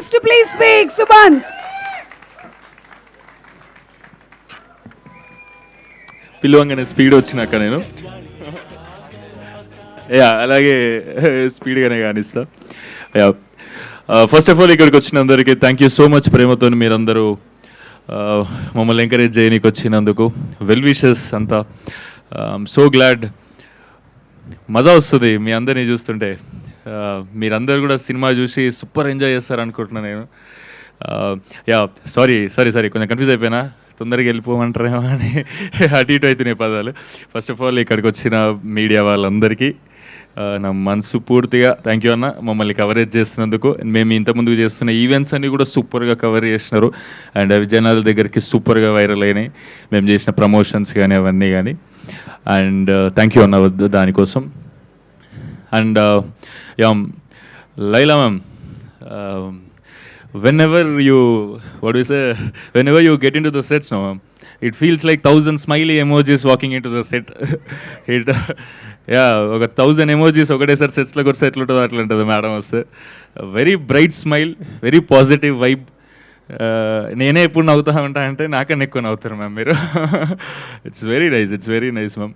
has to please speak. Subhan. పిలువంగానే speed వచ్చినాక నేను యా అలాగే స్పీడ్గానే కానిస్తా. యా ఫస్ట్ ఆఫ్ ఆల్ ఇక్కడికి వచ్చిన అందరికీ థ్యాంక్ యూ సో మచ్. ప్రేమతో మీరందరూ మమ్మల్ని ఎంకరేజ్ చేయడానికి వచ్చినందుకు వెల్ విషెస్ అంతా. So glad. మజా వస్తుంది మీ అందరినీ చూస్తుంటే. మీరందరూ కూడా సినిమా చూసి సూపర్ ఎంజాయ్ చేస్తారు అనుకుంటున్నాను నేను. యా సారీ కొంచెం కన్ఫ్యూజ్ అయిపోయినా, తొందరగా వెళ్ళిపోమంటారేమో అని అటు ఇటు అవుతున్నాయి పదాలు. ఫస్ట్ ఆఫ్ ఆల్ ఇక్కడికి వచ్చిన మీడియా వాళ్ళందరికీ నా మనసు పూర్తిగా థ్యాంక్ యూ అన్న, మమ్మల్ని కవరేజ్ చేస్తున్నందుకు. మేము ఇంతకుముందు చేస్తున్న ఈవెంట్స్ అన్నీ కూడా సూపర్గా కవర్ చేసినారు అండ్ అవి జనాల దగ్గరికి సూపర్గా వైరల్ అయినాయి, మేము చేసిన ప్రమోషన్స్ కానీ అవన్నీ కానీ. అండ్ థ్యాంక్ యూ అన్న దానికోసం. And yeah Laila ma'am, whenever you get into the sets now, it feels like 1,000 smiley emojis walking into the set. ఒక 1,000 emojis ఒకటేసారి సెట్స్లో కూడా సెట్లు ఉంటుంది, అట్లా ఉంటుంది మేడం వస్తే. Very bright smile, very positive vibe. నేనే ఎప్పుడు నవ్వుతా ఉంటా అంటే నాకన్నా ఎక్కువ నవ్వుతారు మ్యామ్ మీరు. It's very nice ma'am.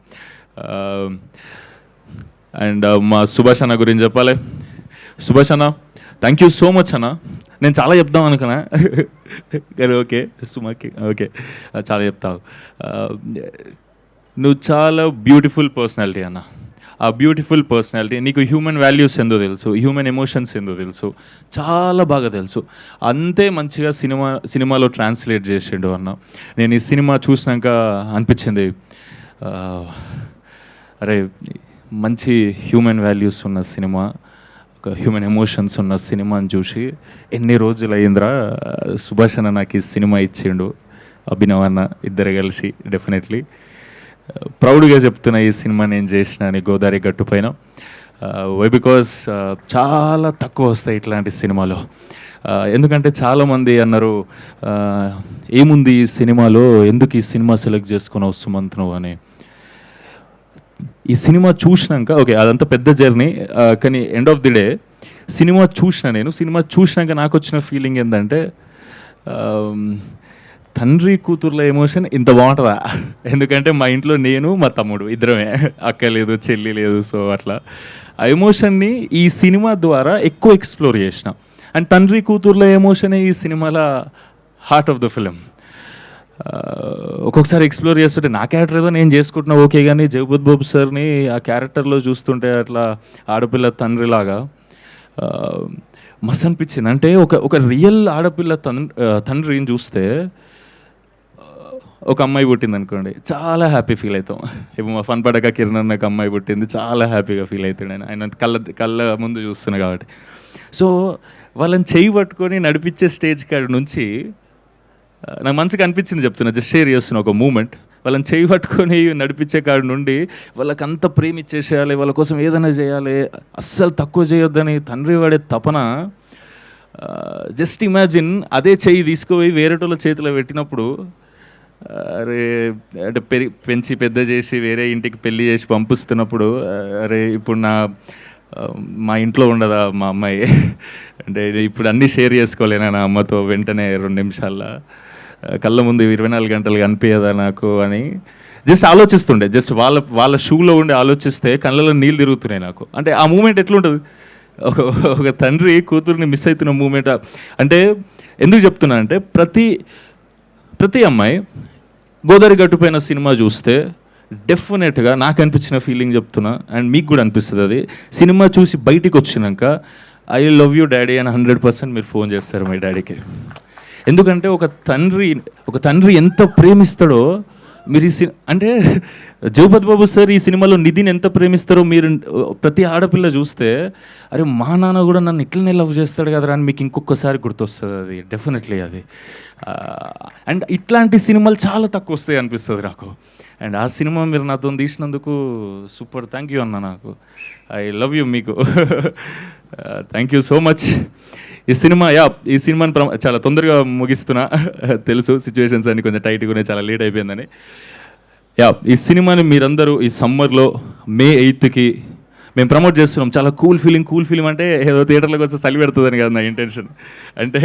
And మా సుభాష్ అన్న గురించి చెప్పాలి. సుభాష్ అన్న థ్యాంక్ యూ సో మచ్ అన్న. నేను చాలా చెప్దాం అనుకున్నా కానీ ఓకే సుమాకి ఓకే చాలా చెప్తావు. నువ్వు చాలా బ్యూటిఫుల్ పర్సనాలిటీ అన్న. ఆ బ్యూటిఫుల్ పర్సనాలిటీ నీకు హ్యూమన్ వాల్యూస్ ఏందో తెలుసు, హ్యూమన్ ఎమోషన్స్ ఏందో తెలుసు, చాలా బాగా తెలుసు. అంతే మంచిగా సినిమాలో ట్రాన్స్లేట్ చేసిండు అన్న. నేను ఈ సినిమా చూసినాక అనిపించింది, అరే మంచి హ్యూమన్ వాల్యూస్ ఉన్న సినిమా, హ్యూమన్ ఎమోషన్స్ ఉన్న సినిమాని చూసి ఎన్ని రోజులు అయిందిరా, సుభాష్ అన్న నాకు ఈ సినిమా ఇచ్చిండు, అభినవ్ అన్న ఇద్దరు కలిసి. డెఫినెట్లీ ప్రౌడ్గా చెప్తున్నా ఈ సినిమా నేను చేసిన అని గోదావరి గట్టు పైన. వై బికాస్ చాలా తక్కువ వస్తాయి ఇట్లాంటి సినిమాలో. ఎందుకంటే చాలామంది అన్నారు ఏముంది ఈ సినిమాలో, ఎందుకు ఈ సినిమా సెలెక్ట్ చేసుకున్నావు సుమంత్ నువ్వు అని. ఈ సినిమా చూసినాక ఓకే అదంతా పెద్ద జర్నీ, కానీ end of the day cinema చూసినాక నాకు వచ్చిన ఫీలింగ్ ఏంటంటే తండ్రి కూతుర్ల ఎమోషన్ ఇంత బాగుంటుందా. ఎందుకంటే మా ఇంట్లో నేను మా తమ్ముడు ఇద్దరమే, అక్క లేదు చెల్లి లేదు. సో అట్లా ఆ ఎమోషన్ని ఈ సినిమా ద్వారా ఎక్కువ ఎక్స్ప్లోర్ చేసిన. అండ్ తండ్రి కూతుర్ల ఎమోషనే ఈ సినిమాల హార్ట్ ఆఫ్ ద ఫిలిం. ఒక్కొక్కసారి ఎక్స్ప్లోర్ చేస్తుంటే నా క్యారెక్టర్ ఏదో నేను చేసుకుంటున్నా ఓకే, కానీ జగపత్ బాబు సార్ని ఆ క్యారెక్టర్లో చూస్తుంటే అట్లా ఆడపిల్ల తండ్రిలాగా మస్తు అనిపించింది. అంటే ఒక రియల్ ఆడపిల్ల తండ్రిని చూస్తే, ఒక అమ్మాయి పుట్టింది అనుకోండి చాలా హ్యాపీ ఫీల్ అవుతాం. ఇప్పుడు మా ఫన్ పడక కిరణ్ అన్నకు అమ్మాయి పుట్టింది, చాలా హ్యాపీగా ఫీల్ అవుతాడు ఆయన కళ్ళ ముందు చూస్తున్నా కాబట్టి. సో వాళ్ళని చేయి పట్టుకొని నడిపించే స్టేజ్ కాడి నుంచి నాకు మంచిగా అనిపించింది, చెప్తున్నా జస్ట్ షేర్ చేస్తున్నా ఒక మూమెంట్. వాళ్ళని చేయి పట్టుకొని నడిపించే కాడి నుండి వాళ్ళకి అంత ప్రేమ ఇచ్చేసేయాలి, వాళ్ళ కోసం ఏదైనా చేయాలి, అస్సలు తక్కువ చేయొద్దని తండ్రి వాడే తపన. జస్ట్ ఇమాజిన్ అదే చెయ్యి తీసుకుపోయి వేరేటోళ్ళ చేతిలో పెట్టినప్పుడు, అరే అంటే పెంచి పెద్ద చేసి వేరే ఇంటికి పెళ్ళి చేసి పంపిస్తున్నప్పుడు, అరే ఇప్పుడు మా ఇంట్లో ఉండదా మా అమ్మాయి, అంటే ఇప్పుడు అన్నీ షేర్ చేసుకోలేనా నా అమ్మతో వెంటనే 2 నిమిషాల్లో, కళ్ళ ముందు 24 గంటలు కనిపించదా నాకు అని జస్ట్ ఆలోచిస్తుండే. జస్ట్ వాళ్ళ షూలో ఉండి ఆలోచిస్తే కళ్ళలో నీళ్ళు తిరుగుతున్నాయి నాకు. అంటే ఆ మూమెంట్ ఎట్లుంటుంది, ఒక తండ్రి కూతుర్ని మిస్ అవుతున్న మూమెంట్. అంటే ఎందుకు చెప్తున్నా అంటే ప్రతి అమ్మాయి గోదావరి గట్టుపైన సినిమా చూస్తే డెఫినెట్గా నాకు అనిపించిన ఫీలింగ్ చెప్తున్నా, అండ్ మీకు కూడా అనిపిస్తుంది. అది సినిమా చూసి బయటికి వచ్చినాక ఐ లవ్ యూ డాడీ అని 100% మీరు ఫోన్ చేస్తారు మీ డాడీకి. ఎందుకంటే ఒక తండ్రి ఎంత ప్రేమిస్తాడో మీరు అంటే జగపత్ బాబు సార్ ఈ సినిమాలో నిధిని ఎంత ప్రేమిస్తారో మీరు ప్రతి ఆడపిల్ల చూస్తే, అరే మా నాన్న కూడా నన్ను ఇట్లనే లవ్ చేస్తాడు కదరా అని మీకు ఇంకొకసారి గుర్తొస్తుంది. అది డెఫినెట్లీ అది. అండ్ ఇట్లాంటి సినిమాలు చాలా తక్కువ వస్తాయి అనిపిస్తుంది నాకు. అండ్ ఆ సినిమా మీరు నాతో తీసినందుకు సూపర్ థ్యాంక్ యూ అన్న. నాకు ఐ లవ్ యూ మీకు. Thank you so much. ఈ సినిమాని చాలా తొందరగా ముగిస్తున్నా, తెలుసు సిచ్యువేషన్స్ అన్ని కొంచెం టైట్గా ఉన్నాయి, చాలా లేట్ అయిపోయిందని. ఈ సినిమాని మీరందరూ ఈ సమ్మర్లో May 8కి మేము ప్రమోట్ చేస్తున్నాం, చాలా కూల్ ఫీలింగ్ అంటే ఏదో థియేటర్లోకి వస్తే చలి పెడుతుందని కాదు నా ఇంటెన్షన్. అంటే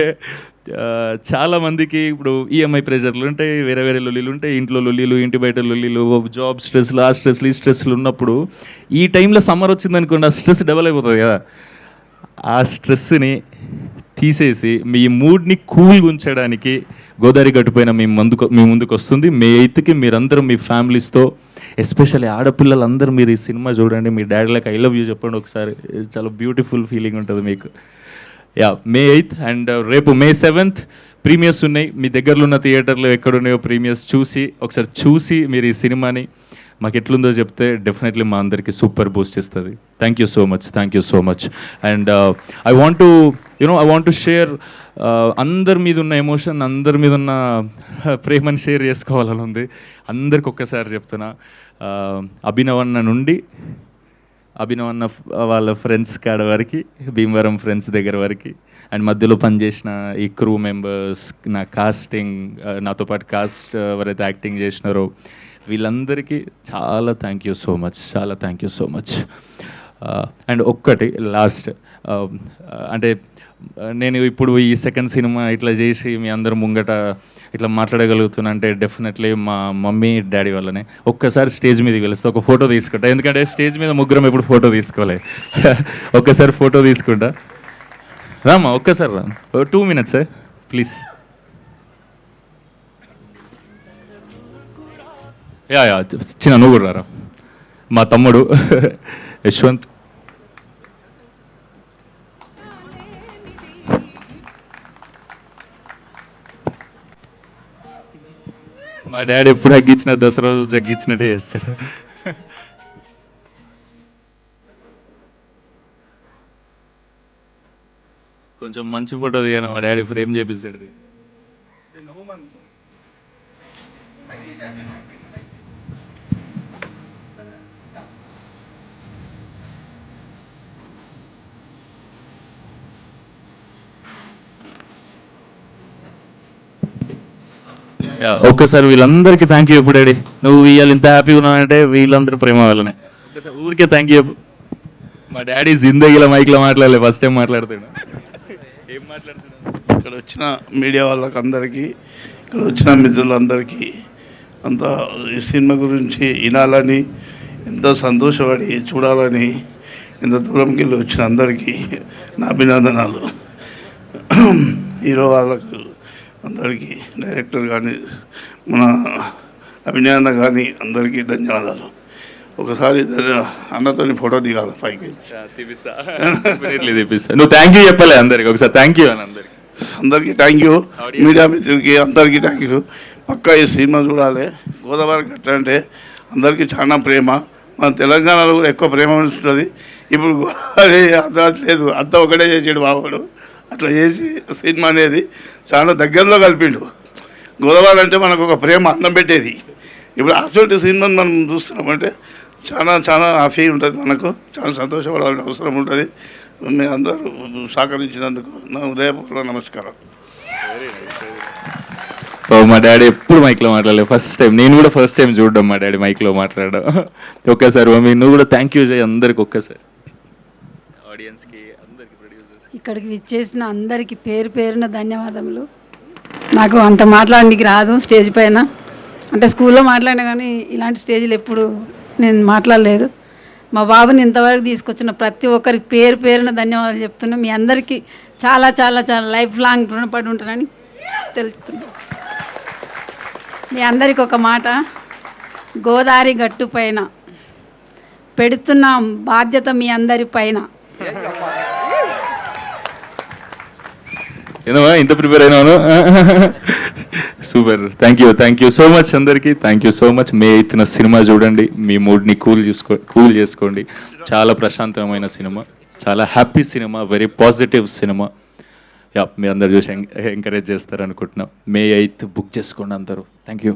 చాలామందికి ఇప్పుడు ఈఎంఐ ప్రెషర్లు ఉంటాయి, వేరే వేరే లొల్లీలు ఉంటాయి, ఇంట్లో లొల్లీలు, ఇంటి బయట లొల్లీలు, జాబ్ స్ట్రెస్లు, ఆ స్ట్రెస్లు, ఈ స్ట్రెస్లు ఉన్నప్పుడు ఈ టైంలో సమ్మర్ వచ్చిందనుకోండి, ఆ స్ట్రెస్ డబల్ అయిపోతుంది కదా. ఆ స్ట్రెస్ని తీసేసి మీ మూడ్ని కూల్గా ఉంచడానికి గోదావరి గట్టుపైన మీ ముందుకు వస్తుంది. మే 8కి మీరందరూ మీ ఫ్యామిలీస్తో, ఎస్పెషల్లీ ఆడపిల్లలందరూ మీరు ఈ సినిమా చూడండి, మీ డాడీలకు ఐ లవ్ యూ చెప్పండి ఒకసారి, చాలా బ్యూటిఫుల్ ఫీలింగ్ ఉంటుంది మీకు. మే 8 అండ్ రేపు మే 7th ప్రీమియర్స్ ఉన్నాయి. మీ దగ్గరలో ఉన్న థియేటర్లో ఎక్కడున్నాయో ప్రీమియర్స్ ఒకసారి చూసి మీరు ఈ సినిమాని మాకు ఎట్లుందో చెప్తే డెఫినెట్లీ మా అందరికీ సూపర్ బూస్ట్ ఇస్తుంది. Thank you so much. And I want to share అందరి మీద ఉన్న ఎమోషన్, అందరి మీద ఉన్న ప్రేమను షేర్ చేసుకోవాలని ఉంది. అందరికి ఒక్కసారి చెప్తున్నా, అభినవన్న నుండి అభినవన్న వాళ్ళ ఫ్రెండ్స్ కాడ వరకు, భీమవరం ఫ్రెండ్స్ దగ్గర వరకు, అండ్ మధ్యలో పనిచేసిన ఈ క్రూ మెంబర్స్, నా కాస్టింగ్, నాతో పాటు కాస్ట్ ఎవరైతే యాక్టింగ్ చేసినారో వీళ్ళందరికీ చాలా thank you so much. And ఒక్కటి లాస్ట్, అంటే నేను ఇప్పుడు ఈ సెకండ్ సినిమా ఇట్లా చేసి మీ అందరు ముంగట ఇట్లా మాట్లాడగలుగుతున్నా అంటే డెఫినెట్లీ మా మమ్మీ డాడీ వల్లనే. ఒక్కసారి స్టేజ్ మీదకి వెళ్తే ఒక ఫోటో తీసుకుంటా, ఎందుకంటే స్టేజ్ మీద ముగ్గురం ఎప్పుడు ఫోటో తీసుకోలే. ఒక్కసారి ఫోటో తీసుకుంటా, రామ్మా ఒక్కసారి రా, 2 minutes ప్లీజ్. చిన్న నువ్వు కూడా రారా, మా తమ్ముడు యశ్వంత్. మా డాడీ ఎప్పుడు అగ్గించిన దసరా రోజు జగ్గించినట్టే చేస్తాడు. కొంచెం మంచి ఫోటో దిగాను, మా డాడీ ఫ్రేమ్ చేపిస్తాడు. ఒక్కసారి వీళ్ళందరికీ థ్యాంక్ యూ చెప్పు డాడీ, నువ్వు ఇవాళ ఇంత హ్యాపీగా ఉన్నావంటే వీళ్ళందరూ ప్రేమ వాళ్ళనే. ఒక్కసారి ఊరికే థ్యాంక్ యూ చెప్పు. మా డాడీ జిందగీలో మైక్లో మాట్లాడలే, ఫస్ట్ టైం మాట్లాడుతాడు. ఏం మాట్లాడుతున్నాడు? ఇక్కడ వచ్చిన మీడియా వాళ్ళకి అందరికీ, ఇక్కడ వచ్చిన మిత్రులందరికీ అంత ఈ సినిమా గురించి వినాలని, ఎంతో సంతోషపడి చూడాలని ఇంత దూరంకి వెళ్ళి వచ్చిన అందరికీ నా అభినందనాలు. హీరో వాళ్ళకు అందరికీ, డైరెక్టర్ కానీ, మన అభినయన్న కానీ అందరికీ ధన్యవాదాలు. ఒకసారి అన్నతోని ఫోటో దిగాలి పైకి. నువ్వు థ్యాంక్ యూ చెప్పలే అందరికి, ఒకసారి థ్యాంక్ యూ అని అందరికీ థ్యాంక్ యూ, మీడియా మిత్రులకి అందరికీ థ్యాంక్ యూ. పక్కా ఈ సినిమా చూడాలి. గోదావరి గట్ట అంటే అందరికీ చాలా ప్రేమ, మన తెలంగాణలో కూడా ఎక్కువ ప్రేమ ఉంటుంది. ఇప్పుడు గోదావరి అంత లేదు, అంతా ఒకటే చేసాడు బాబుడు. అట్లా చేసి సినిమా అనేది చాలా దగ్గరలో కలిపిండు. గోదావరి అంటే మనకు ఒక ప్రేమ అన్నం పెట్టేది. ఇప్పుడు అసలు సినిమాని మనం చూస్తున్నామంటే చాలా చాలా హ్యాపీ ఉంటుంది, మనకు చాలా సంతోషపడాల్సిన అవసరం ఉంటుంది. మీరు అందరూ సహకరించినందుకు నా ఉదయపూర్వక నమస్కారం. మా డాడీ ఎప్పుడు మైక్లో మాట్లాడలేదు, ఫస్ట్ టైం, నేను కూడా ఫస్ట్ టైం చూడడం మా డాడీ మైక్లో మాట్లాడడం. ఒక్కసారి మమ్మీ నువ్వు కూడా థ్యాంక్ యూ చేయి అందరికి ఒక్కసారి, ఆడియన్స్కి అందరికి, ప్రొడ్యూసర్స్. ఇక్కడికి విచ్చేసిన అందరికీ పేరు పేరున ధన్యవాదములు. నాకు అంత మాట్లాడడానికి రాదు స్టేజ్ పైన, అంటే స్కూల్లో మాట్లాడినా కానీ ఇలాంటి స్టేజ్లు ఎప్పుడు నేను మాట్లాడలేదు. మా బాబుని ఇంతవరకు తీసుకొచ్చిన ప్రతి ఒక్కరికి పేరు పేరున ధన్యవాదాలు చెప్తున్నా. మీ అందరికీ చాలా చాలా చాలా లైఫ్ లాంగ్ రుణపడి ఉంటానని తెలుపుతున్నా. మీ అందరికీ ఒక మాట, గోదావరి గట్టు పైన పెడుతున్న బాధ్యత మీ అందరి పైన. ఏదో ఇంత ప్రిపేర్ అయినాను. Super, thank you so much అందరికీ, thank you so much. May 8న సినిమా చూడండి, మీ మూడ్ని కూల్ చేసుకోండి. చాలా ప్రశాంతమైన సినిమా, చాలా happy cinema, very positive cinema. మీ అందరు చూసి ఎంకరేజ్ చేస్తారు అనుకుంటున్నాం. మే 8 బుక్ చేసుకోండి అందరూ. Thank you.